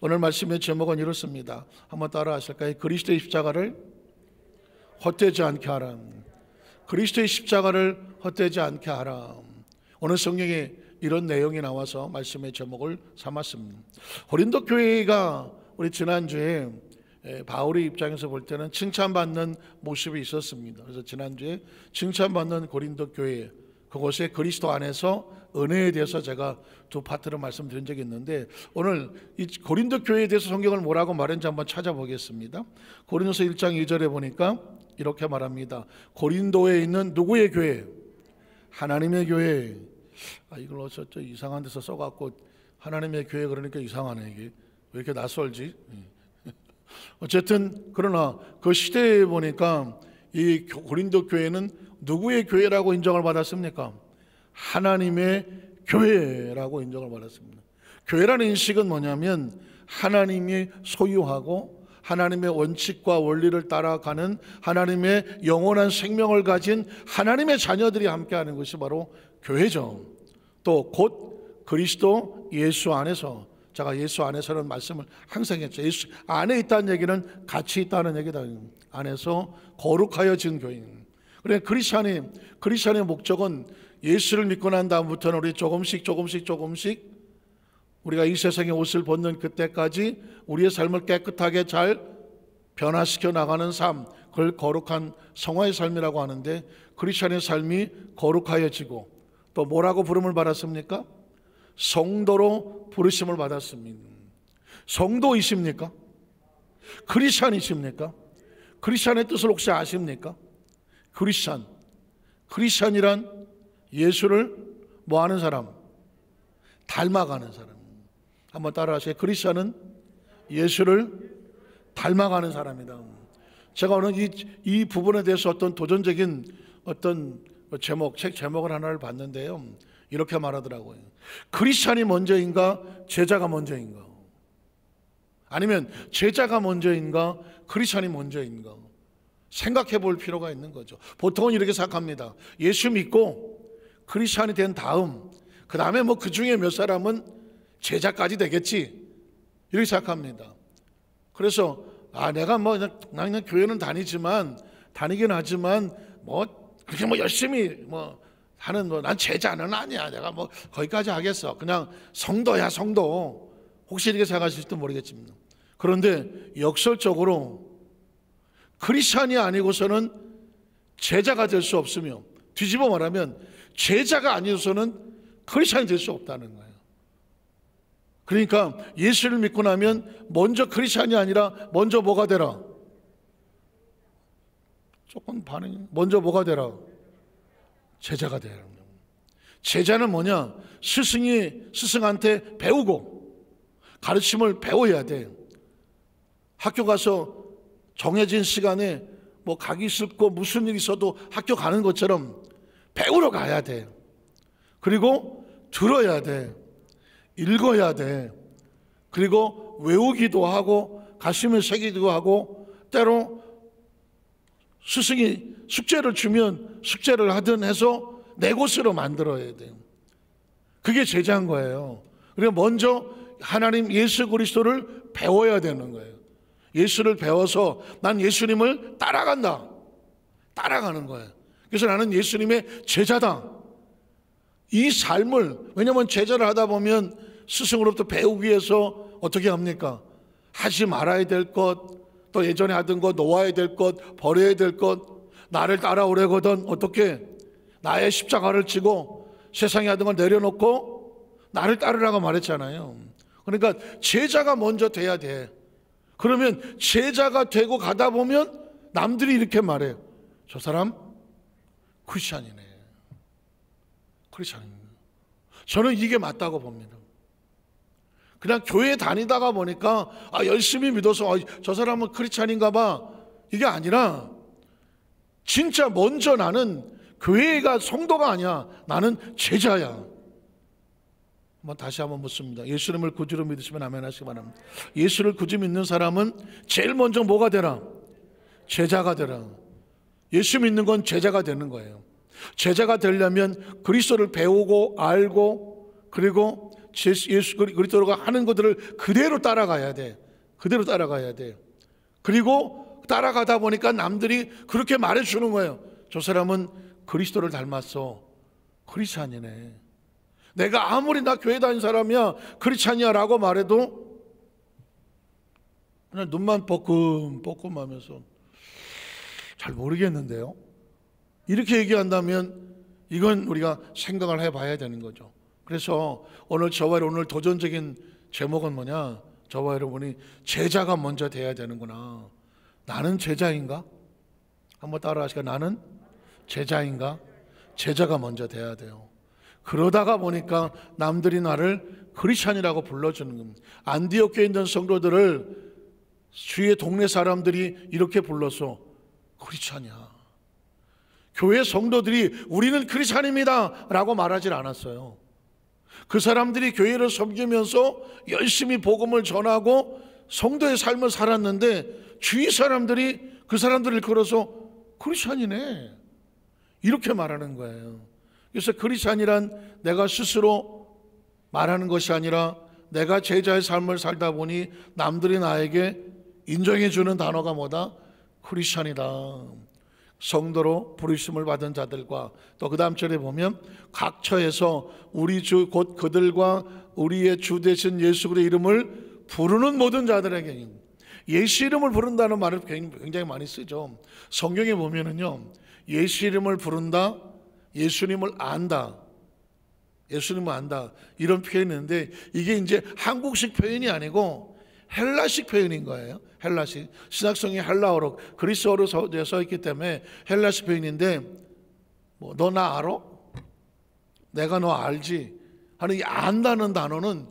오늘 말씀의 제목은 이렇습니다. 한번 따라 하실까요? 그리스도의 십자가를 헛되지 않게 하라. 그리스도의 십자가를 헛되지 않게 하라. 오늘 성경에 이런 내용이 나와서 말씀의 제목을 삼았습니다. 고린도 교회가 우리 지난주에 바울의 입장에서 볼 때는 칭찬받는 모습이 있었습니다. 그래서 지난주에 칭찬받는 고린도 교회, 그곳에 그리스도 안에서 은혜에 대해서 제가 두 파트로 말씀드린 적이 있는데, 오늘 이 고린도 교회에 대해서 성경을 뭐라고 말했는지 한번 찾아보겠습니다. 고린도서 1장 2절에 보니까 이렇게 말합니다. 고린도에 있는 누구의 교회? 하나님의 교회. 이걸 어쩌 이상한 데서 써갖고 하나님의 교회 그러니까 이상하네. 이게 왜 이렇게 낯설지? 어쨌든 그러나 그 시대에 보니까 이 고린도 교회는 누구의 교회라고 인정을 받았습니까? 하나님의 교회라고 인정을 받았습니다. 교회라는 인식은 뭐냐면 하나님이 소유하고 하나님의 원칙과 원리를 따라가는 하나님의 영원한 생명을 가진 하나님의 자녀들이 함께하는 것이 바로 교회죠. 또 곧 그리스도 예수 안에서, 제가 예수 안에서는 말씀을 항상 했죠. 예수 안에 있다는 얘기는 같이 있다는 얘기다. 안에서 거룩하여진 교인. 그래, 크리스찬의 목적은 예수를 믿고 난 다음부터는 우리 조금씩 우리가 이 세상의 옷을 벗는 그때까지 우리의 삶을 깨끗하게 잘 변화시켜 나가는 삶, 그걸 거룩한 성화의 삶이라고 하는데, 크리스찬의 삶이 거룩하여지고 또 뭐라고 부름을 받았습니까? 성도로 부르심을 받았습니다. 성도이십니까? 크리스찬이십니까? 크리스찬의 뜻을 혹시 아십니까? 크리스찬이란 예수를 뭐 하는 사람? 닮아가는 사람. 한번 따라하세요. 크리스찬은 예수를 닮아가는 사람이다. 제가 오늘 이 부분에 대해서 어떤 도전적인 책 제목을 하나를 봤는데요. 이렇게 말하더라고요. 크리스찬이 먼저인가 제자가 먼저인가? 아니면 제자가 먼저인가 크리스찬이 먼저인가? 생각해 볼 필요가 있는 거죠. 보통은 이렇게 생각합니다. 예수 믿고 크리스찬이 된 다음, 그 다음에 뭐 그 중에 몇 사람은 제자까지 되겠지, 이렇게 생각합니다. 그래서 내가 뭐 그냥 교회는 다니긴 하지만 뭐 그렇게 뭐 열심히 하는 난 제자는 아니야. 내가 뭐 거기까지 하겠어. 그냥 성도야, 성도. 혹시 이렇게 생각하실지도 모르겠지만, 그런데 역설적으로 크리스찬이 아니고서는 제자가 될 수 없으며, 뒤집어 말하면 제자가 아니고서는 크리스찬이 될 수 없다는 거예요. 그러니까 예수를 믿고 나면 먼저 크리스찬이 아니라 먼저 뭐가 되라? 조금 반응이 먼저 뭐가 되라? 제자가 되라. 제자는 뭐냐? 스승이 스승한테 배우고 가르침을 배워야 돼. 학교 가서 정해진 시간에 뭐 가기 싫고 무슨 일이 있어도 학교 가는 것처럼 배우러 가야 돼. 그리고 들어야 돼. 읽어야 돼. 그리고 외우기도 하고 가슴에 새기기도 하고, 때로 스승이 숙제를 주면 숙제를 하든 해서 내 곳으로 만들어야 돼요. 그게 제자인 거예요. 그래서 먼저 하나님 예수 그리스도를 배워야 되는 거예요. 예수를 배워서 난 예수님을 따라간다. 따라가는 거예요. 그래서 나는 예수님의 제자다. 이 삶을, 왜냐하면 제자를 하다 보면 스승으로부터 배우기 위해서 어떻게 합니까? 하지 말아야 될 것, 또 예전에 하던 것, 놓아야 될 것, 버려야 될 것, 나를 따라오려거든 어떻게? 나의 십자가를 지고 세상에 하던 걸 내려놓고 나를 따르라고 말했잖아요. 그러니까 제자가 먼저 돼야 돼. 그러면 제자가 되고 가다 보면 남들이 이렇게 말해요. 저 사람 크리스찬이네. 크리스찬입니다. 저는 이게 맞다고 봅니다. 그냥 교회 다니다가 보니까 열심히 믿어서 저 사람은 크리스찬인가 봐, 이게 아니라 진짜 먼저 나는 교회가 성도가 아니야. 나는 제자야. 다시 한번 묻습니다. 예수님을 구주로 믿으시면 아멘 하시기 바랍니다. 예수를 구주 믿는 사람은 제일 먼저 뭐가 되라? 제자가 되라. 예수 믿는 건 제자가 되는 거예요. 제자가 되려면 그리스도를 배우고 알고 그리고 예수 그리스도가 하는 것들을 그대로 따라가야 돼. 그대로 따라가야 돼. 그리고 따라가다 보니까 남들이 그렇게 말해주는 거예요. 저 사람은 그리스도를 닮았어. 크리스찬이네. 내가 아무리 나 교회 다닌 사람이야, 크리스찬이야 라고 말해도 그냥 눈만 뻐끔뻐끔 하면서 잘 모르겠는데요. 이렇게 얘기한다면 이건 우리가 생각을 해봐야 되는 거죠. 그래서 오늘 저와 오늘 도전적인 제목은 뭐냐? 저와 여러분이 제자가 먼저 돼야 되는구나. 나는 제자인가? 한번 따라하시까? 나는 제자인가? 제자가 먼저 돼야 돼요. 그러다가 보니까 남들이 나를 크리스찬이라고 불러주는 겁니다. 안디옥에 있는 성도들을 주위의 동네 사람들이 이렇게 불러서 크리스찬이야. 교회 성도들이 우리는 크리스찬입니다 라고 말하지 않았어요. 그 사람들이 교회를 섬기면서 열심히 복음을 전하고 성도의 삶을 살았는데 주위 사람들이 그 사람들을 걸어서 크리스찬이네 이렇게 말하는 거예요. 그래서 크리스찬이란 내가 스스로 말하는 것이 아니라 내가 제자의 삶을 살다 보니 남들이 나에게 인정해 주는 단어가 뭐다? 크리스찬이다. 성도로 부르심을 받은 자들과 또 그 다음 절에 보면 각 처에서 우리 주 곧 그들과 우리의 주 되신 예수 그리스도의 이름을 부르는 모든 자들에게, 예수 이름을 부른다는 말을 굉장히 많이 쓰죠. 성경에 보면은요, 예수 이름을 부른다, 예수님을 안다, 예수님을 안다 이런 표현이 있는데 이게 이제 한국식 표현이 아니고 헬라식 표현인 거예요. 헬라식, 신약성이 헬라어로 그리스어로 써 있기 때문에 헬라식 표현인데, 뭐 너 나 알아? 내가 너 알지? 하는 이 안다는 단어는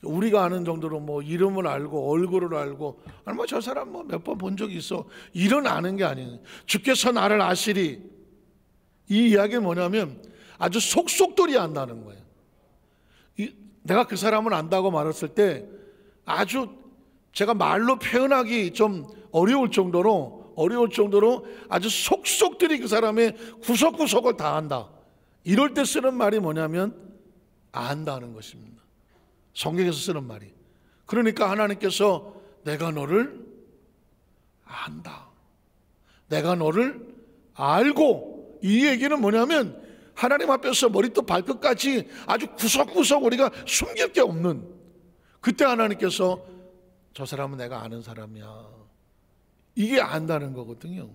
우리가 아는 정도로 뭐 이름을 알고 얼굴을 알고 아니 뭐 저 사람 뭐 몇 번 본 적이 있어 이런 아는 게 아니에요. 주께서 나를 아시리, 이 이야기는 뭐냐면 아주 속속들이 안다는 거예요. 내가 그 사람을 안다고 말했을 때 아주 제가 말로 표현하기 좀 어려울 정도로 아주 속속들이 그 사람의 구석구석을 다 안다. 이럴 때 쓰는 말이 뭐냐면 안다는 것입니다. 성경에서 쓰는 말이. 그러니까 하나님께서 내가 너를 안다, 내가 너를 알고, 이 얘기는 뭐냐면 하나님 앞에서 머리부터 발끝까지 아주 구석구석 우리가 숨길 게 없는, 그때 하나님께서 저 사람은 내가 아는 사람이야, 이게 안다는 거거든요.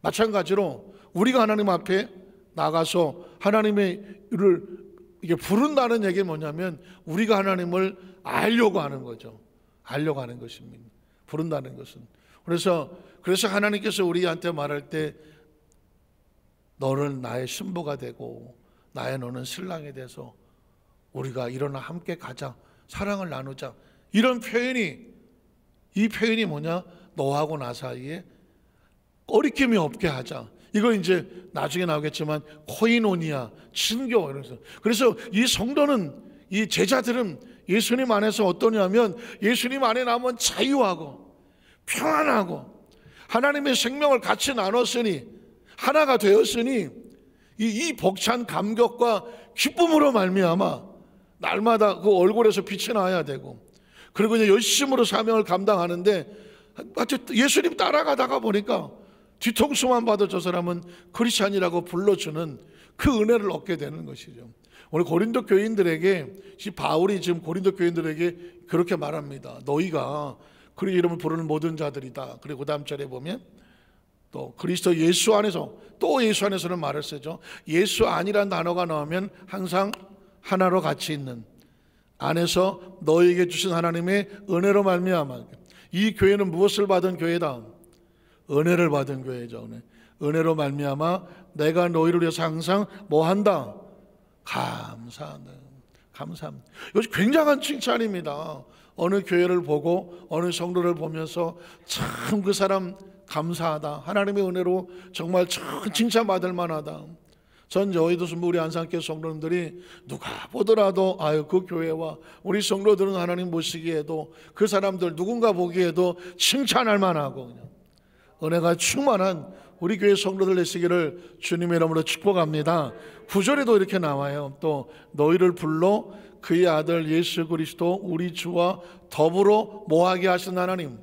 마찬가지로 우리가 하나님 앞에 나가서 하나님의 일을 이게 부른다는 얘기는 뭐냐면 우리가 하나님을 알려고 하는 거죠. 알려고 하는 것입니다. 부른다는 것은. 그래서 하나님께서 우리한테 말할 때 너는 나의 신부가 되고 나의 너는 신랑이 돼서 우리가 일어나 함께 가자, 사랑을 나누자, 이런 표현이, 이 표현이 뭐냐? 너하고 나 사이에 꺼리낌이 없게 하자. 이걸 이제 나중에 나오겠지만 코이노니아, 친교, 그래서 이 성도는, 이 제자들은 예수님 안에서 어떠냐면 예수님 안에 나면 자유하고 평안하고 하나님의 생명을 같이 나눴으니, 하나가 되었으니 이 벅찬 감격과 기쁨으로 말미암아 날마다 그 얼굴에서 빛이 나야 되고, 그리고 이제 열심으로 사명을 감당하는데 예수님 따라가다가 보니까 뒤통수만 봐도 저 사람은 크리스찬이라고 불러주는 그 은혜를 얻게 되는 것이죠. 오늘 고린도 교인들에게, 바울이 지금 고린도 교인들에게 그렇게 말합니다. 너희가 그리 이름을 부르는 모든 자들이다. 그리고 그 다음 절에 보면 또 그리스도 예수 안에서, 또 예수 안에서는 말을 쓰죠. 예수 안이란 단어가 나오면 항상 하나로 같이 있는, 안에서 너에게 주신 하나님의 은혜로 말미암아. 이 교회는 무엇을 받은 교회다? 은혜를 받은 교회죠. 은혜로 말미암아 내가 너희를 위해서 항상 뭐 한다? 감사한다. 감사합니다. 이것이 굉장한 칭찬입니다. 어느 교회를 보고 어느 성도를 보면서 참 그 사람 감사하다, 하나님의 은혜로 정말 참 칭찬받을 만하다. 전 저희도 우리 안산교회 성도님들이 누가 보더라도 아유 그 교회와 우리 성도들은 하나님 보시기에도, 그 사람들 누군가 보기에도 칭찬할 만하고 그냥 은혜가 충만한 우리 교회 성도들 되시기를 주님의 이름으로 축복합니다. 9절에도 이렇게 나와요. 또 너희를 불러 그의 아들 예수 그리스도 우리 주와 더불어 뭐하게 하신 하나님,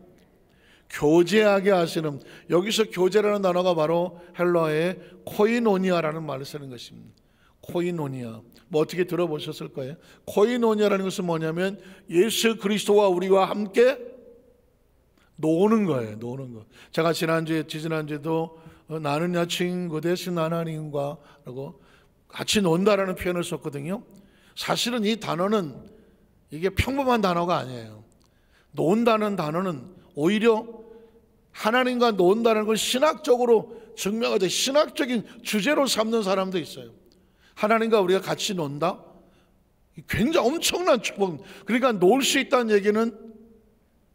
교제하게 하시는, 여기서 교제라는 단어가 바로 헬라어의 코이노니아라는 말을 쓰는 것입니다. 코이노니아, 뭐 어떻게 들어보셨을 거예요. 코이노니아라는 것은 뭐냐면 예수 그리스도와 우리와 함께 노는 거예요. 노는 거. 제가 지난주에도 나는야 친구 대신 하나님과 라고 같이 논다라는 표현을 썼거든요. 사실은 이 단어는 이게 평범한 단어가 아니에요. 논다는 단어는 오히려 하나님과 논다는 걸 신학적으로 증명하되 신학적인 주제로 삼는 사람도 있어요. 하나님과 우리가 같이 논다? 굉장히 엄청난 축복. 그러니까 놀 수 있다는 얘기는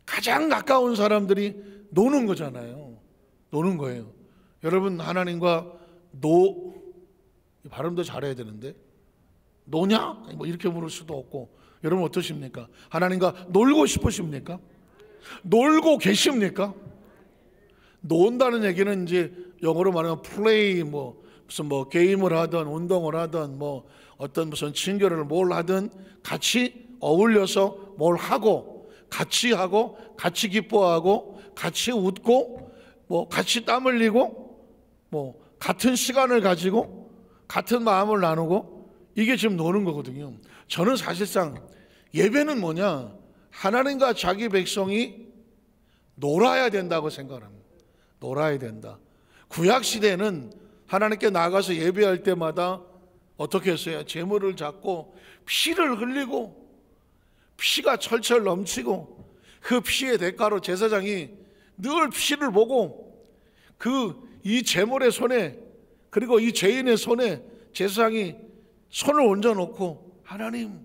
가장 가까운 사람들이 노는 거잖아요. 노는 거예요. 여러분, 하나님과 발음도 잘해야 되는데 노냐? 뭐 이렇게 물을 수도 없고. 여러분 어떠십니까? 하나님과 놀고 싶으십니까? 놀고 계십니까? 논다는 얘기는 이제 영어로 말하면 플레이, 무슨 게임을 하든 운동을 하든 어떤 무슨 친교를 뭘 하든 같이 어울려서 뭘 하고 같이 기뻐하고 같이 웃고 같이 땀 흘리고 같은 시간을 가지고 같은 마음을 나누고, 이게 지금 노는 거거든요. 저는 사실상 예배는 뭐냐, 하나님과 자기 백성이 놀아야 된다고 생각합니다. 놀아야 된다. 구약시대는 하나님께 나가서 예배할 때마다 어떻게 했어요? 제물을 잡고 피를 흘리고 피가 철철 넘치고 그 피의 대가로 제사장이 늘 피를 보고 이 제물의 손에, 그리고 이 죄인의 손에 제사장이 손을 얹어놓고, 하나님,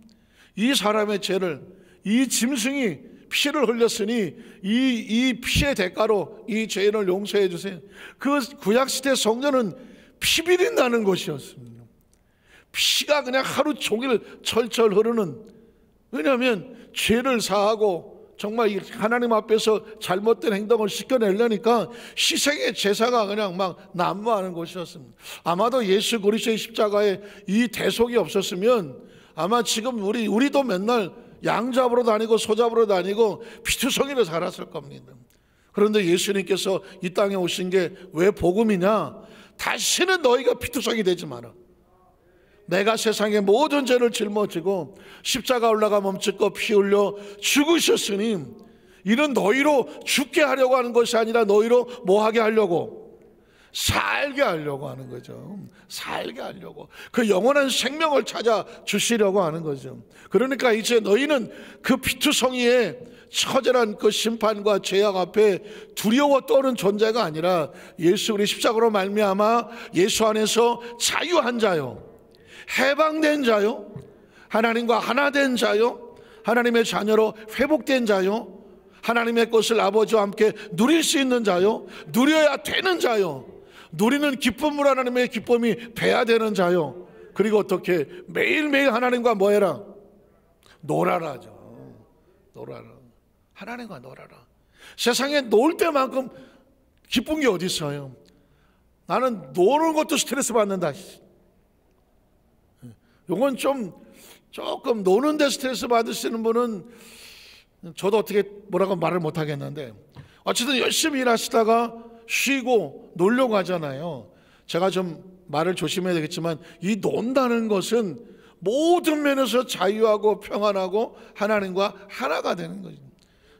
이 사람의 죄를, 이 짐승이 피를 흘렸으니 이 피의 대가로 이 죄인을 용서해 주세요. 그 구약시대 성전은 피 비린다는 곳이었습니다. 피가 그냥 하루 종일 철철 흐르는, 왜냐하면 죄를 사하고 정말 하나님 앞에서 잘못된 행동을 씻겨내려니까 희생의 제사가 그냥 막 난무하는 곳이었습니다. 아마도 예수 그리스도의 십자가에 이 대속이 없었으면 아마 지금 우리도 맨날 양 잡으러 다니고 소 잡으러 다니고 피투성이로 살았을 겁니다. 그런데 예수님께서 이 땅에 오신 게 왜 복음이냐? 다시는 너희가 피투성이 되지 마라. 내가 세상의 모든 죄를 짊어지고 십자가 올라가 멈추고 피 흘려 죽으셨으니 이는 너희로 죽게 하려고 하는 것이 아니라 너희로 뭐하게 하려고? 살게 하려고 하는 거죠. 살게 하려고, 그 영원한 생명을 찾아 주시려고 하는 거죠. 그러니까 이제 너희는 그 피투성이의 처절한 그 심판과 죄악 앞에 두려워 떠는 존재가 아니라 예수 우리 십자가로 말미암아 예수 안에서 자유한 자요, 해방된 자요, 하나님과 하나 된 자요, 하나님의 자녀로 회복된 자요, 하나님의 것을 아버지와 함께 누릴 수 있는 자요, 누려야 되는 자요, 누리는 기쁨으로 하나님의 기쁨이 돼야 되는 자요. 그리고 어떻게 매일매일 하나님과 뭐해라? 놀아라죠. 놀아라. 하나님과 놀아라. 세상에 놀 때만큼 기쁜 게 어디 있어요? 나는 노는 것도 스트레스 받는다. 이건 조금 노는데 스트레스 받으시는 분은 저도 어떻게 뭐라고 말을 못 하겠는데, 어쨌든 열심히 일하시다가 쉬고 놀려고 하잖아요. 제가 좀 말을 조심해야 되겠지만 이 논다는 것은 모든 면에서 자유하고 평안하고 하나님과 하나가 되는 거죠.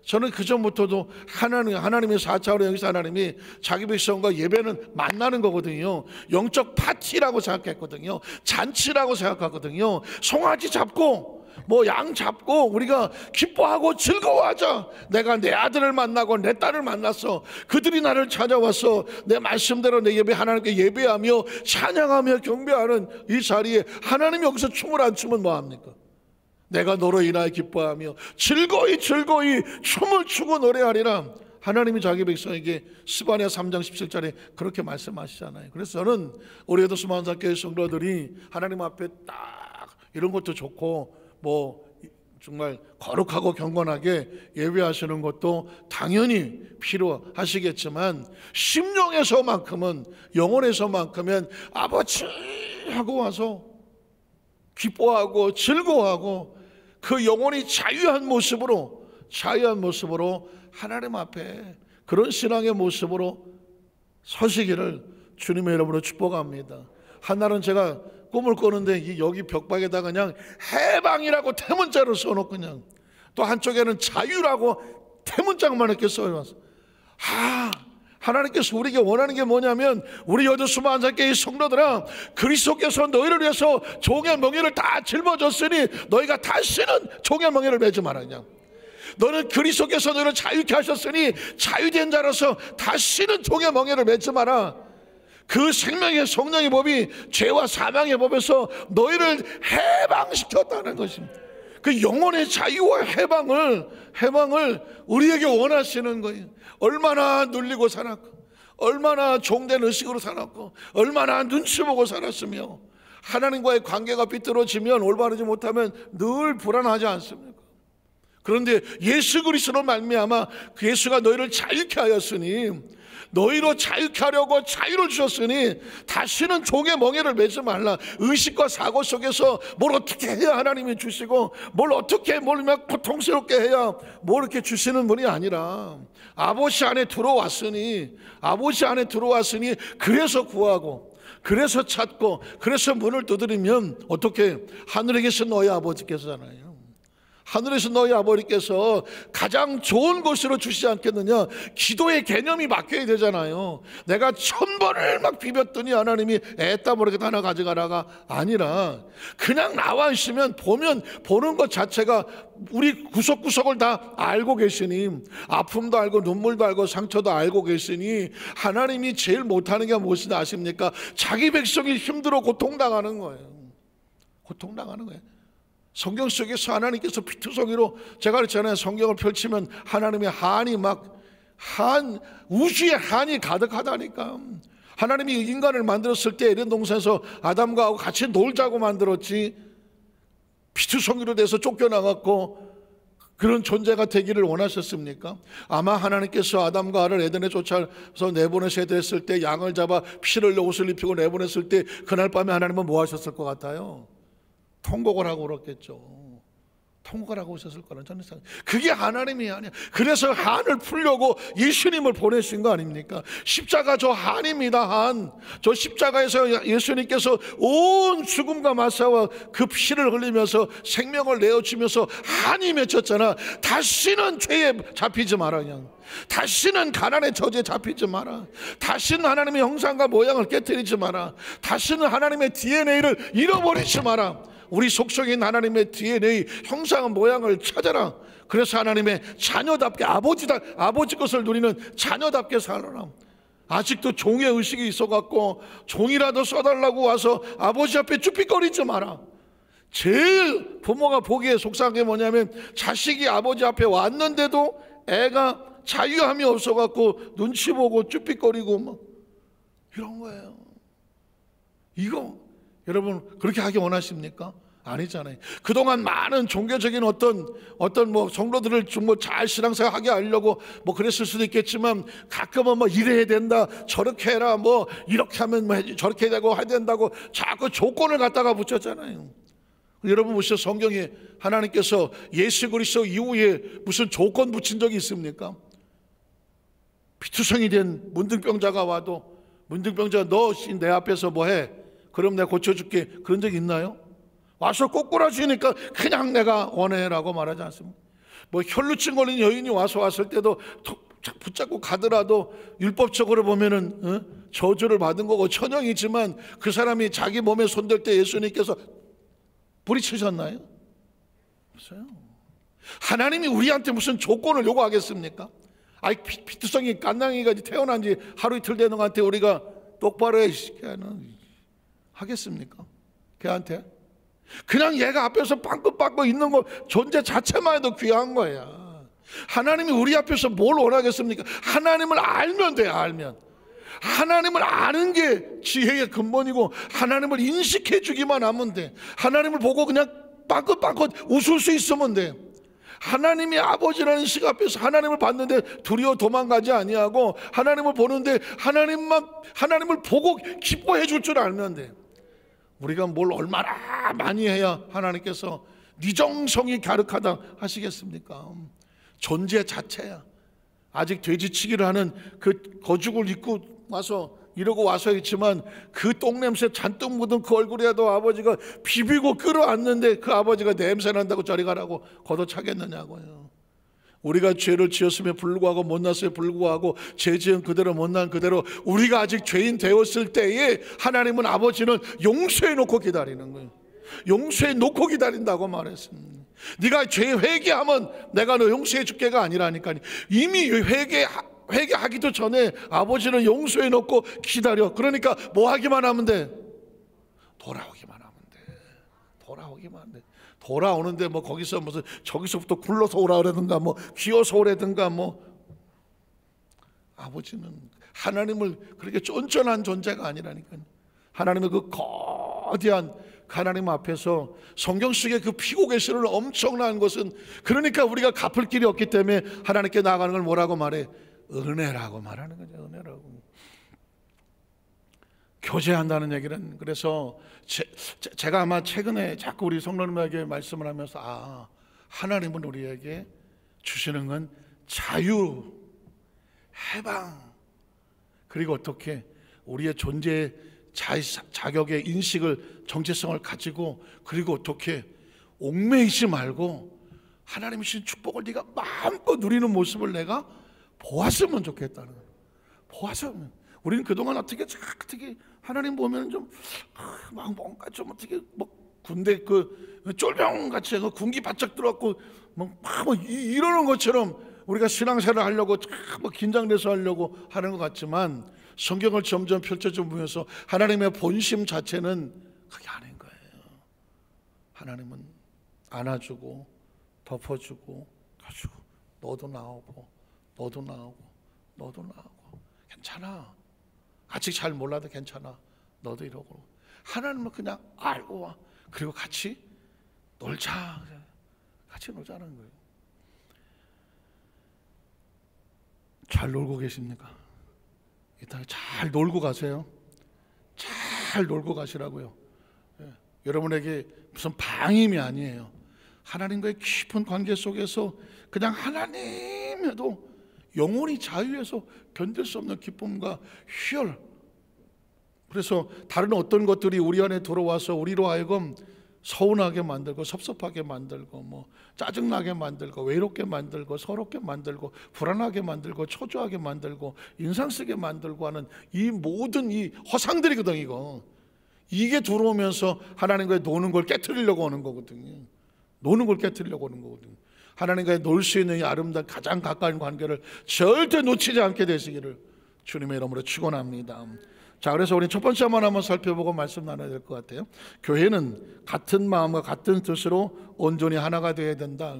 저는 그전부터도 하나님의 4차원의 영에서 하나님이 자기 백성과 예배는 만나는 거거든요. 영적 파티라고 생각했거든요. 잔치라고 생각하거든요. 송아지 잡고 양 잡고 우리가 기뻐하고 즐거워하자. 내가 내 아들을 만나고 내 딸을 만났어. 그들이 나를 찾아와서 내 말씀대로 내 예배 하나님께 예배하며 찬양하며 경배하는 이 자리에 하나님이 여기서 춤을 안 추면 뭐합니까? 내가 너로 인하여 기뻐하며 즐거이 춤을 추고 노래하리라. 하나님이 자기 백성에게 스바냐 3장 17절에 그렇게 말씀하시잖아요. 그래서 저는 우리 에도스 만사교회 성도들이 하나님 앞에 딱 이런 것도 좋고 정말 거룩하고 경건하게 예배하시는 것도 당연히 필요하시겠지만, 심령에서만큼은, 영혼에서만큼은 아버지 하고 와서 기뻐하고 즐거워하고 그 영혼이 자유한 모습으로 하나님 앞에 그런 신앙의 모습으로 서시기를 주님의 이름으로 축복합니다. 한날은 제가 꿈을 꾸는데 여기 벽박에다 그냥 해방이라고 대문자를 써놓고 그냥 또 한쪽에는 자유라고 대문짝만 이렇게 써놨어. 하나님께서 우리에게 원하는 게 뭐냐면, 우리 여덟 수만 개의 성도들아, 그리스도께서 너희를 위해서 종의 멍에를 다 짊어졌으니 너희가 다시는 종의 멍에를 매지 마라. 그냥 너는 그리스도께서 너희를 자유케 하셨으니 자유된 자로서 다시는 종의 멍에를 매지 마라. 그 생명의 성령의 법이 죄와 사망의 법에서 너희를 해방시켰다는 것입니다. 그 영혼의 자유와 해방을 우리에게 원하시는 거예요. 얼마나 눌리고 살았고, 얼마나 종된 의식으로 살았고, 얼마나 눈치 보고 살았으며, 하나님과의 관계가 삐뚤어지면, 올바르지 못하면 늘 불안하지 않습니까? 그런데 예수 그리스도로 말미암아 그 예수가 너희를 자유케 하였으니, 너희로 자유케 하려고 자유를 주셨으니 다시는 종의 멍에를 매지 말라. 의식과 사고 속에서 뭘 어떻게 해야 하나님이 주시고, 뭘 어떻게 고통스럽게 해야 뭘 이렇게 주시는 분이 아니라, 아버지 안에 들어왔으니 그래서 구하고, 그래서 찾고, 그래서 문을 두드리면 어떻게, 하늘에 계신 너희 아버지께서잖아요. 하늘에서 너희 아버지께서 가장 좋은 곳으로 주시지 않겠느냐. 기도의 개념이 바뀌어야 되잖아요. 내가 1000번을 막 비볐더니 하나님이 애따 모르게 하나 가져가라가 아니라, 그냥 나와 있으면 보는 것 자체가 우리 구석구석을 다 알고 계시니, 아픔도 알고 눈물도 알고 상처도 알고 계시니, 하나님이 제일 못하는 게 무엇인지 아십니까? 자기 백성이 힘들어 고통당하는 거예요. 성경 속에서 하나님께서 피투성이로, 제가 그랬잖아요. 성경을 펼치면 하나님의 한이 우주의 한이 가득하다니까. 하나님이 인간을 만들었을 때 에덴 동산에서 아담과 같이 놀자고 만들었지, 피투성이로 돼서 쫓겨나갔고 그런 존재가 되기를 원하셨습니까? 아마 하나님께서 아담과 하와를 에덴에 쫓아서 내보내셔야 됐을 때, 양을 잡아 피를 흘려 옷을 입히고 내보냈을 때, 그날 밤에 하나님은 뭐 하셨을 것 같아요? 통곡을 하고 그랬겠죠. 통곡을 하고 오셨을 거라는 저는 생각해요. 그게 하나님이 아니야. 그래서 한을 풀려고 예수님을 보내신 거 아닙니까? 십자가 저 한입니다. 한. 저 십자가에서 예수님께서 온 죽음과 맞싸워 그 피를 흘리면서 생명을 내어주면서 한이 맺혔잖아. 다시는 죄에 잡히지 마라. 그냥 다시는 가난의 저주에 잡히지 마라. 다시는 하나님의 형상과 모양을 깨뜨리지 마라. 다시는 하나님의 DNA를 잃어버리지 마라. 우리 속성인 하나님의 DNA, 형상 모양을 찾아라. 그래서 하나님의 자녀답게, 아버지 것을 누리는 자녀답게 살아라. 아직도 종의 의식이 있어갖고 종이라도 써달라고 와서 아버지 앞에 쭈삣거리지 마라. 제일 부모가 보기에 속상한 게 뭐냐면, 자식이 아버지 앞에 왔는데도 애가 자유함이 없어갖고 눈치 보고 쭈삣거리고 뭐 이런 거예요. 이거 여러분 그렇게 하기 원하십니까? 아니잖아요. 그동안 많은 종교적인 어떤 뭐 성도들을 좀 뭐 잘 신앙생활하게 하려고 뭐 그랬을 수도 있겠지만, 가끔은 뭐 이래야 된다, 저렇게 해라, 뭐 이렇게 하면 뭐 저렇게 되고 해야 된다고 자꾸 조건을 갖다가 붙였잖아요. 여러분 보시죠. 성경에 하나님께서 예수 그리스도 이후에 무슨 조건 붙인 적이 있습니까? 피투성이 된 문둥병자가 와도, 문둥병자 너 내 앞에서 뭐 해? 그럼 내가 고쳐줄게. 그런 적 있나요? 와서 꼬꾸라지니까 그냥 내가 원해라고 말하지 않습니다. 뭐 혈루증 걸린 여인이 왔을 때도 붙잡고 가더라도 율법적으로 보면은 저주를 받은 거고 천형이지만, 그 사람이 자기 몸에 손댈 때 예수님께서 부리치셨나요? 없어요. 하나님이 우리한테 무슨 조건을 요구하겠습니까? 아이 피투성이 깐낭이가 태어난 지 하루 이틀 되는 것한테 우리가 똑바로 하겠습니까? 걔한테 그냥 얘가 앞에서 빵긋빵긋 있는 거 존재 자체만 해도 귀한 거야. 하나님이 우리 앞에서 뭘 원하겠습니까? 하나님을 알면 돼요. 알면. 하나님을 아는 게 지혜의 근본이고, 하나님을 인식해 주기만 하면 돼. 하나님을 보고 그냥 빵긋빵긋 웃을 수 있으면 돼. 하나님이 아버지라는 식 앞에서 하나님을 봤는데 두려워 도망가지 아니하고, 하나님을 보는데 하나님을 보고 기뻐해 줄 줄 알면 돼. 우리가 뭘 얼마나 많이 해야 하나님께서 니정성이 갸륵하다 하시겠습니까? 존재 자체야. 아직 돼지치기를 하는 그 거죽을 입고 와서 이러고 와서 있지만 그 똥냄새 잔뜩 묻은 그 얼굴에도 아버지가 비비고 끌어안는데 그 아버지가 냄새 난다고 저리 가라고 걷어차겠느냐고요. 우리가 죄를 지었음에 불구하고 못났음에 불구하고 죄 지은 그대로 못난 그대로 우리가 아직 죄인 되었을 때에 하나님은 아버지는 용서해 놓고 기다리는 거예요. 용서해 놓고 기다린다고 말했습니다. 네가 죄 회개하면 내가 너 용서해 줄게가 아니라니까요. 이미 회개하기도 전에 아버지는 용서해 놓고 기다려. 그러니까 뭐 하기만 하면 돼? 돌아오기만 하면 돼. 돌아오기만 하면 돼. 돌아오는데 뭐 거기서 무슨 저기서부터 굴러서 오라든가 뭐 기어서 오라든가 뭐, 아버지는 하나님을 그렇게 쫀쫀한 존재가 아니라니까요. 하나님의 그 거대한 하나님 앞에서 성경 속에 그 피고 계시는 엄청난 것은, 그러니까 우리가 갚을 길이 없기 때문에 하나님께 나아가는 걸 뭐라고 말해? 은혜라고 말하는 거죠. 은혜라고. 교제한다는 얘기는, 그래서 제가 아마 최근에 자꾸 우리 성도님에게 말씀을 하면서 하나님은 우리에게 주시는 건 자유, 해방, 그리고 어떻게 우리의 존재의 자격의 인식을, 정체성을 가지고, 그리고 어떻게 옥매이지 말고 하나님이 주신 축복을 네가 마음껏 누리는 모습을 내가 보았으면 좋겠다는 거예요. 보았으면. 우리는 그동안 어떻게 하나님 보면 좀 막 뭔가 좀 어떻게 뭐 군대 그 쫄병같이 군기 바짝 들어갖고 막 이러는 것처럼 우리가 신앙생활을 하려고 뭐 긴장돼서 하려고 하는 것 같지만, 성경을 점점 펼쳐져 보면서 하나님의 본심 자체는 그게 아닌 거예요. 하나님은 안아주고 덮어주고 가지고 너도 나오고 너도 나오고 너도 나오고 괜찮아. 아직 잘 몰라도 괜찮아. 너도 이러고. 하나님은 그냥 알고 와. 그리고 같이 놀자. 같이 놀자는 거예요. 잘 놀고 계십니까? 이 땅에 잘 놀고 가세요. 잘 놀고 가시라고요. 여러분에게 무슨 방임이 아니에요. 하나님과의 깊은 관계 속에서 그냥 하나님에도 영원히 자유해서 견딜 수 없는 기쁨과 희열. 그래서 다른 어떤 것들이 우리 안에 들어와서 우리로 하여금 서운하게 만들고 섭섭하게 만들고 뭐 짜증나게 만들고 외롭게 만들고 서럽게 만들고 불안하게 만들고 초조하게 만들고 인상 쓰게 만들고 하는 이 모든 이 허상들이거든. 이게 들어오면서 하나님과의 노는 걸 깨트리려고 하는 거거든요. 노는 걸 깨트리려고 하는 거거든요. 하나님과의 놀 수 있는 이 아름다운 가장 가까운 관계를 절대 놓치지 않게 되시기를 주님의 이름으로 축원합니다. 자, 그래서 우리 첫 번째 한번 살펴보고 말씀 나눠야 될 것 같아요. 교회는 같은 마음과 같은 뜻으로 온전히 하나가 되어야 된다.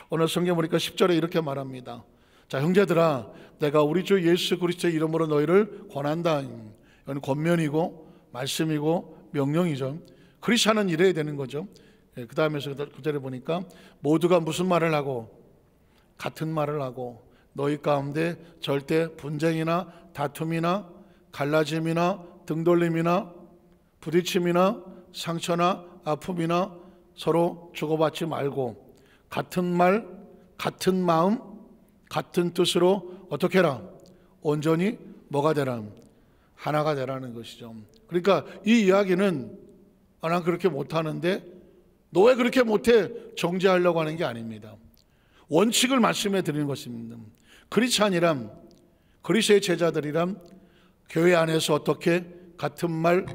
오늘 성경 보니까 10절에 이렇게 말합니다. 자, 형제들아, 내가 우리 주 예수 그리스도의 이름으로 너희를 권한다. 이건 권면이고 말씀이고 명령이죠. 크리스찬은 이래야 되는 거죠. 그 다음에서 그 절에 보니까 모두가 무슨 말을 하고? 같은 말을 하고 너희 가운데 절대 분쟁이나 다툼이나 갈라짐이나 등돌림이나 부딪힘이나 상처나 아픔이나 서로 주고받지 말고 같은 말, 같은 마음, 같은 뜻으로 어떻게 해라? 온전히 뭐가 되라? 하나가 되라는 것이죠. 그러니까 이 이야기는 난 그렇게 못하는데 너 왜 그렇게 못해? 정죄하려고 하는 게 아닙니다. 원칙을 말씀해 드리는 것입니다. 크리스찬이란, 그리스도의 제자들이란 교회 안에서 어떻게 같은 말,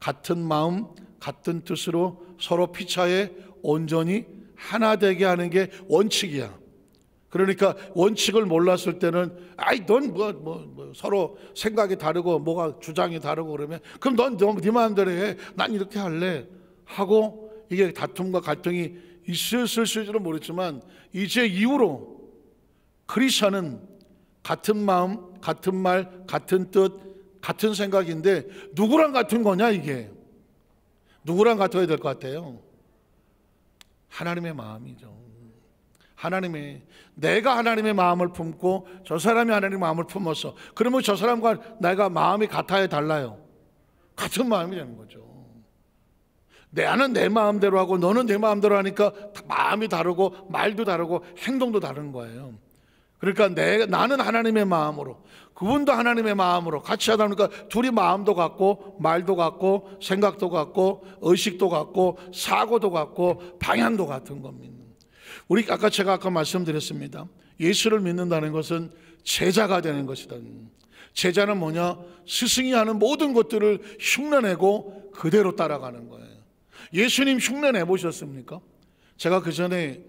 같은 마음, 같은 뜻으로 서로 피차에 온전히 하나 되게 하는 게 원칙이야. 그러니까 원칙을 몰랐을 때는 넌 서로 생각이 다르고 뭐가 주장이 다르고 그러면 그럼 넌 네 마음대로 해. 난 이렇게 할래 하고 이게 다툼과 갈등이 있을지는 모르지만 이제 이후로 크리스천은 같은 마음, 같은 말, 같은 뜻, 같은 생각인데 누구랑 같은 거냐 이게? 누구랑 같아야 될 것 같아요? 하나님의 마음이죠. 내가 하나님의 마음을 품고 저 사람이 하나님의 마음을 품어서 그러면 저 사람과 내가 마음이 같아야 달라요. 같은 마음이 되는 거죠. 나는 내 마음대로 하고 너는 내 마음대로 하니까 마음이 다르고 말도 다르고 행동도 다른 거예요. 그러니까 나는 하나님의 마음으로, 그분도 하나님의 마음으로 같이 하다 보니까 둘이 마음도 같고 말도 같고 생각도 같고 의식도 같고 사고도 같고 방향도 같은 겁니다. 우리 제가 아까 말씀드렸습니다. 예수를 믿는다는 것은 제자가 되는 것이다. 제자는 뭐냐? 스승이 하는 모든 것들을 흉내내고 그대로 따라가는 거예요. 예수님 흉내내 보셨습니까? 제가 그 전에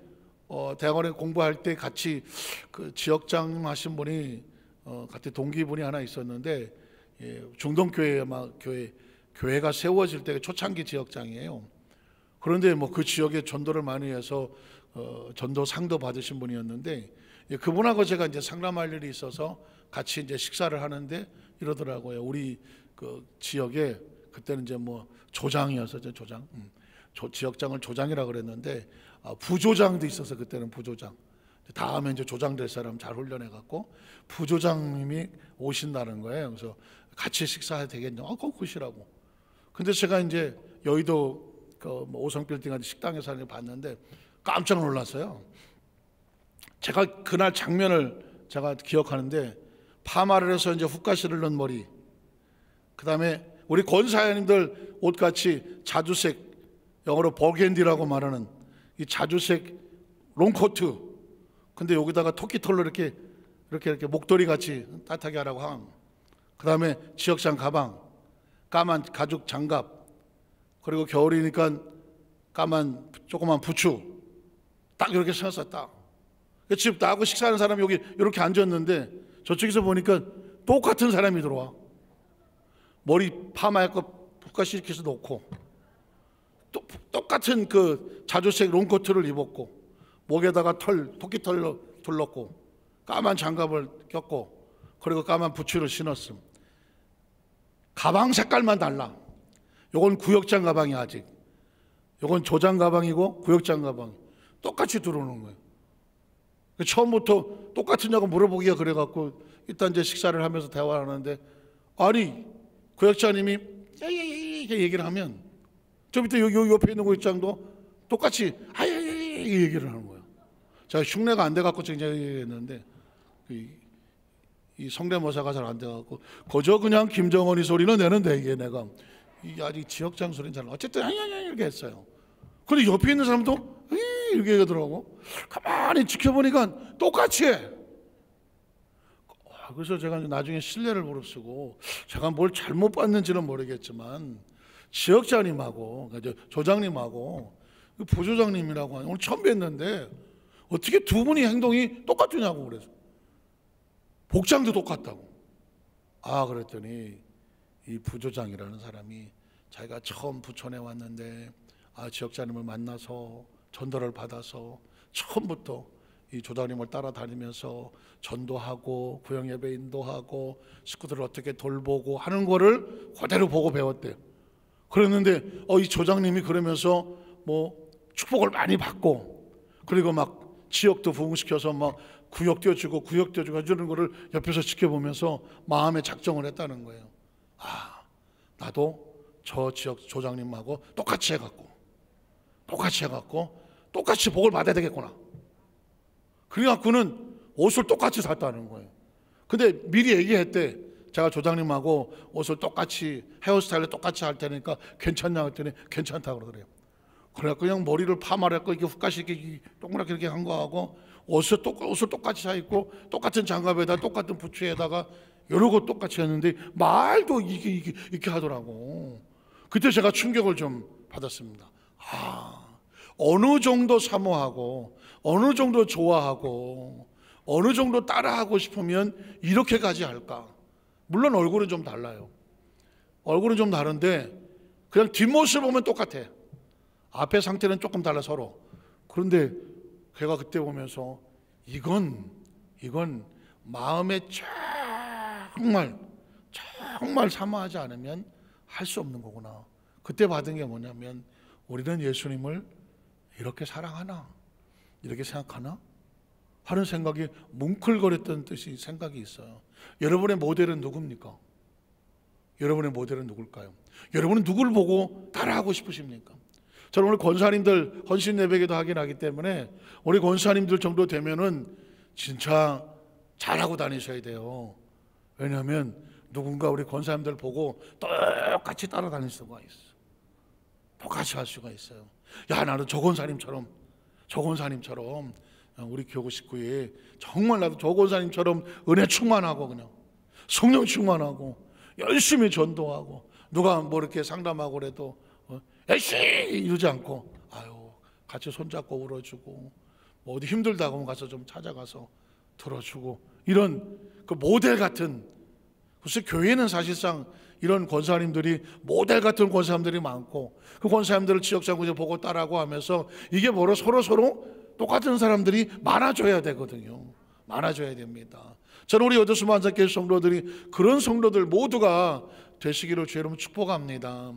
대학원에 공부할 때 같이 그 지역장 하신 분이 같은 동기분이 하나 있었는데, 중동교회 교회가 세워질 때 초창기 지역장이에요. 그런데 뭐 그 지역에 전도를 많이 해서 전도상도 받으신 분이었는데, 그분하고 제가 이제 상담할 일이 있어서 같이 이제 식사를 하는데 이러더라고요. 우리 그 지역에 그때는 이제 뭐 조장이었었죠. 조장. 지역장을 조장이라 그랬는데 부조장도 있어서 그때는 부조장. 다음에 이제 조장 될 사람 잘 훈련해 갖고 부조장님이 오신다는 거예요. 그래서 같이 식사해도 되겠냐? 그러시라고. 근데 제가 이제 여의도 그 오성 빌딩한테 식당에서 하는 걸 봤는데 깜짝 놀랐어요. 제가 그날 장면을 제가 기억하는데, 파마를 해서 이제 훅가시를 넣은 머리, 그 다음에 우리 권사님들 옷같이 자주색, 영어로 버겐디라고 말하는 이 자주색 롱코트, 근데 여기다가 토끼털로 이렇게 목도리 같이 따뜻하게 하라고 함. 그 다음에 지역장 가방, 까만 가죽 장갑, 그리고 겨울이니까 까만 조그만 부추, 딱 이렇게 생겼어. 딱 지금 나하고 식사하는 사람이 여기 이렇게 앉았는데 저쪽에서 보니까 똑같은 사람이 들어와. 머리 파마했고 붓가시 이렇게 해서 놓고 똑같은 그 자주색 롱코트를 입었고 목에다가 토끼털로 둘렀고 까만 장갑을 꼈고 그리고 까만 부츠를 신었음. 가방 색깔만 달라. 요건 구역장 가방이, 아직 요건 조장 가방이고 구역장 가방 똑같이 들어오는 거예요. 처음부터 똑같으냐고 물어보기가 그래갖고 일단 이제 식사를 하면서 대화를 하는데, 아니 구역장님이 이렇게 얘기를 하면 저 밑에 여기 옆에 있는 구역장도 똑같이 이 얘기를 하는 거예요. 제가 흉내가 안 돼갖고 제가 얘기했는데 이 성대모사가 잘 안 돼갖고 거저 그냥 김정은이 소리는 내는데 이게 내가 아직 지역장 소리는 잘 어쨌든 이렇게 했어요. 근데 옆에 있는 사람도 이렇게 하더라고. 가만히 지켜보니까 똑같이 해. 그래서 제가 나중에 신뢰를 무릅쓰고 제가 뭘 잘못 봤는지는 모르겠지만 지역장님하고 조장님하고 부조장님이라고 오늘 처음 뵀는데 어떻게 두 분이 행동이 똑같으냐고 그래서 복장도 똑같다고. 그랬더니 이 부조장이라는 사람이 자기가 처음 부천에 왔는데 지역장님을 만나서 전도를 받아서 처음부터 이 조장님을 따라다니면서 전도하고 구역예배 인도하고 식구들을 어떻게 돌보고 하는 거를 그대로 보고 배웠대요. 그랬는데 이 조장님이 그러면서 뭐 축복을 많이 받고 그리고 막 지역도 부흥시켜서 막 구역 띄워주고 구역 띄워주고 해주는 거를 옆에서 지켜보면서 마음에 작정을 했다는 거예요. 나도 저 지역 조장님하고 똑같이 해갖고 똑같이 복을 받아야 되겠구나. 그래갖고는 옷을 똑같이 샀다는 거예요. 근데 미리 얘기했대. 제가 조장님하고 옷을 똑같이 헤어스타일을 똑같이 할 테니까 괜찮냐 했더니 괜찮다고 그러더래요. 그래갖고 그냥 머리를 파마를 했고 이렇게 훅가시 이렇게 동그랗게 이렇게 한 거하고 옷을 똑같이 사 입고 똑같은 장갑에다 똑같은 부츠에다가 여러 거 똑같이 했는데 말도 이렇게 하더라고. 그때 제가 충격을 좀 받았습니다. 어느 정도 사모하고 어느 정도 좋아하고 어느 정도 따라하고 싶으면 이렇게까지 할까? 물론 얼굴은 좀 달라요. 얼굴은 좀 다른데 그냥 뒷모습 보면 똑같아. 앞의 상태는 조금 달라 서로. 그런데 걔가 그때 보면서 이건 마음에 정말 사모하지 않으면 할 수 없는 거구나. 그때 받은 게 뭐냐면 우리는 예수님을 이렇게 사랑하나? 이렇게 생각하나? 하는 생각이 뭉클거렸던 생각이 있어요. 여러분의 모델은 누굽니까? 여러분의 모델은 누굴까요? 여러분은 누굴 보고 따라하고 싶으십니까? 저는 오늘 권사님들 헌신 예배기도 하긴 하기 때문에 우리 권사님들 정도 되면은 진짜 잘하고 다니셔야 돼요. 왜냐하면 누군가 우리 권사님들 보고 똑같이 따라다닐 수가 있어. 똑같이 할 수가 있어요. 야, 나는 저 권사님처럼 우리 교구 식구에 정말 나도 저 권사님처럼 은혜 충만하고 그냥 성령 충만하고 열심히 전도하고 누가 뭐 이렇게 상담하고 그래도 열심히 이러지 않고 같이 손잡고 울어주고 뭐 어디 힘들다고 하면 가서 좀 찾아가서 들어주고 이런 그 모델 같은, 글쎄 교회는 사실상 이런 권사님들이 모델 같은 권사님들이 많고 그 권사님들을 지역장로들 보고 따라하고 하면서 이게 뭐로 서로 똑같은 사람들이 많아져야 되거든요. 많아져야 됩니다. 저는 우리 여도수 만삭교회 성도들이 그런 성도들 모두가 되시기를 주의 이름으로 축복합니다.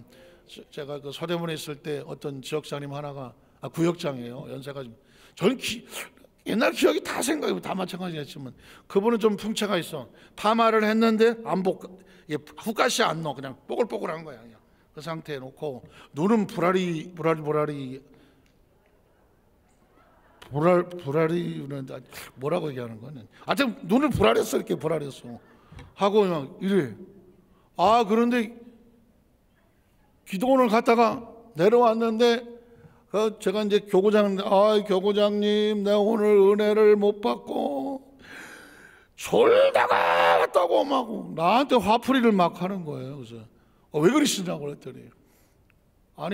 제가 그 서대문에 있을 때 어떤 지역장님 하나가 구역장이에요. 연세가 좀 저는 옛날 기억이 다 생각이 다 마찬가지였지만 그분은 좀 풍채가 있어. 파마를 했는데 훅가시 안 넣어. 그냥 뽀글뽀글한 거야. 그냥. 그 상태에 놓고 눈은 불알이 뭐라고 얘기하는 거는 하여튼 눈을 불알했어. 이렇게 불알했어 하고 그냥 이래. 그런데 기도원을 갔다가 내려왔는데 제가 이제 교구장, 교구장님, 내가 오늘 은혜를 못 받고 졸다가 왔다고 막 나한테 화풀이를 막 하는 거예요. 그래서 왜 그러시냐고 그랬더니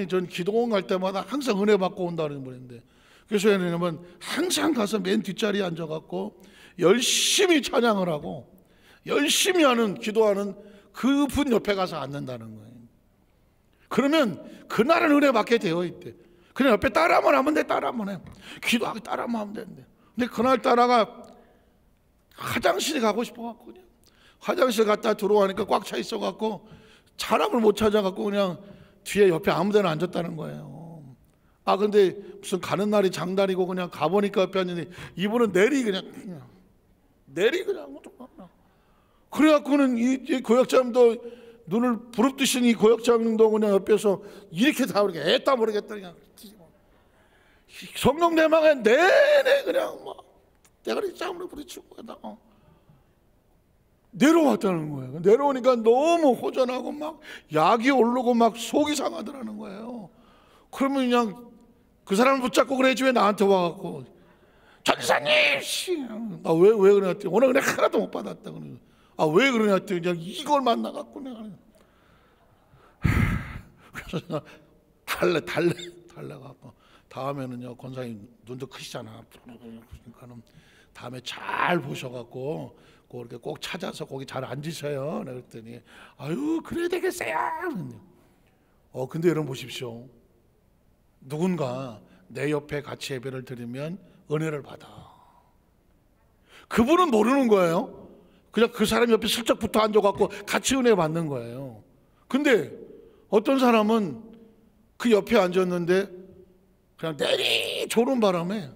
전 기도원 갈 때마다 항상 은혜 받고 온다는 분인데 그래서 왜냐면 항상 가서 맨 뒷자리에 앉아갖고 열심히 찬양을 하고 열심히 하는 기도하는 그분 옆에 가서 앉는다는 거예요. 그러면 그날은 은혜 받게 되어 있대. 그냥 옆에 따라만 하면 돼. 따라만 해. 기도하고 따라만 하면 되는데. 근데 그날 따라가 화장실에 가고 싶어갖고 그냥 화장실 갔다 들어오니까 꽉 차 있어갖고 사람을 못 찾아갖고 그냥 뒤에 옆에 아무데나 앉았다는 거예요. 근데 무슨 가는 날이 장날이고 그냥 가보니까 옆에 앉는데 이분은 내리 그냥 그래갖고는 이 고역장도 눈을 부릅뜨신 이 고역장도 그냥 옆에서 이렇게 다 그렇게 애따 모르겠다 그냥 성령 대망에 내내 그냥 막 대가리 짱으로 부딪히고 내려왔다는 거예요. 내려오니까 너무 호전하고 막 약이 오르고 막 속이 상하더라는 거예요. 그러면 그냥 그 사람을 붙잡고 그래야지 왜 나한테 와갖고 전사님 왜 그러냐 했더니 오늘 은혜 하나도 못 받았다. 왜 그러냐 했더니 그냥 이걸 만나갖고 내가 그래서 달래갖고 다음에는요 권사님 눈도 크시잖아. 그러니까는 다음에 잘 보셔갖고 그렇게 꼭 찾아서 거기 잘 앉으셔요. 그랬더니 그래야 되겠어요. 근데 여러분 보십시오. 누군가 내 옆에 같이 예배를 드리면 은혜를 받아. 그분은 모르는 거예요. 그냥 그 사람 옆에 슬쩍 붙어 앉아갖고 같이 은혜 받는 거예요. 근데 어떤 사람은 그 옆에 앉았는데 그냥 내리 조는 바람에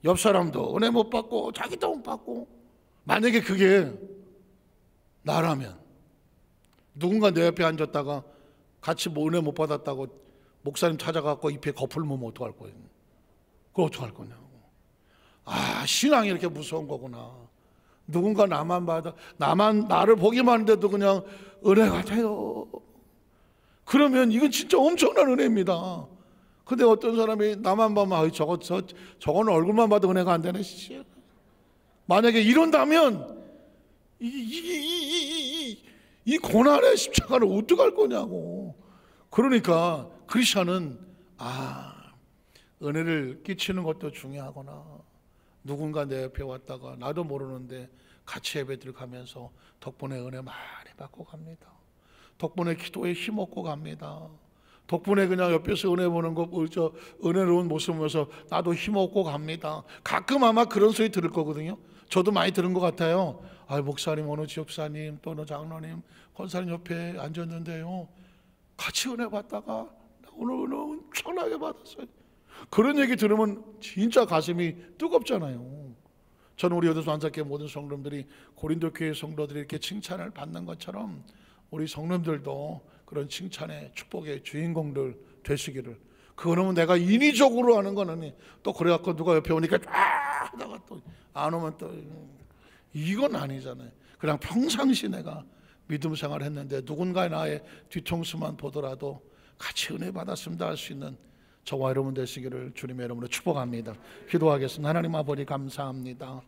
옆 사람도 은혜 못 받고 자기도 못 받고, 만약에 그게 나라면 누군가 내 옆에 앉았다가 같이 은혜 못 받았다고 목사님 찾아갖고 입에 거풀 무면 어떡할 거예요? 그걸 어떡할 거냐고. 신앙이 이렇게 무서운 거구나. 누군가 나를 보기만 하는데도 그냥 은혜 같아요. 그러면 이건 진짜 엄청난 은혜입니다. 근데 어떤 사람이 나만 보면 저거는 얼굴만 봐도 은혜가 안 되네. 만약에 이런다면 이 고난의 십자가를 어떡할 거냐고. 그러니까 크리스천은 은혜를 끼치는 것도 중요하구나. 누군가 내 옆에 왔다가 나도 모르는데 같이 예배들 가면서 덕분에 은혜 많이 받고 갑니다. 덕분에 기도에 힘없고 갑니다. 덕분에 그냥 옆에서 은혜 보는 거, 은혜로운 모습 보면서 나도 힘없고 갑니다. 가끔 아마 그런 소리 들을 거거든요. 저도 많이 들은 것 같아요. 목사님, 어느 지역사님, 또 어느 장로님, 권사님 옆에 앉았는데요, 같이 은혜 받다가 오늘 은혜 엄청나게 받았어요. 그런 얘기 들으면 진짜 가슴이 뜨겁잖아요. 저는 우리 여도수 안삭교회 모든 성도들이 고린도 교회 성도들이 이렇게 칭찬을 받는 것처럼 우리 성도들도 그런 칭찬의 축복의 주인공들 되시기를, 그거는 내가 인위적으로 하는 거는 또 그래갖고 누가 옆에 오니까 쫙 하다가 또 안 오면 또 이건 아니잖아요. 그냥 평상시 내가 믿음 생활을 했는데 누군가 나의 뒤통수만 보더라도 같이 은혜 받았습니다 할 수 있는 저와 여러분 되시기를 주님의 이름으로 축복합니다. 기도하겠습니다. 하나님 아버지 감사합니다.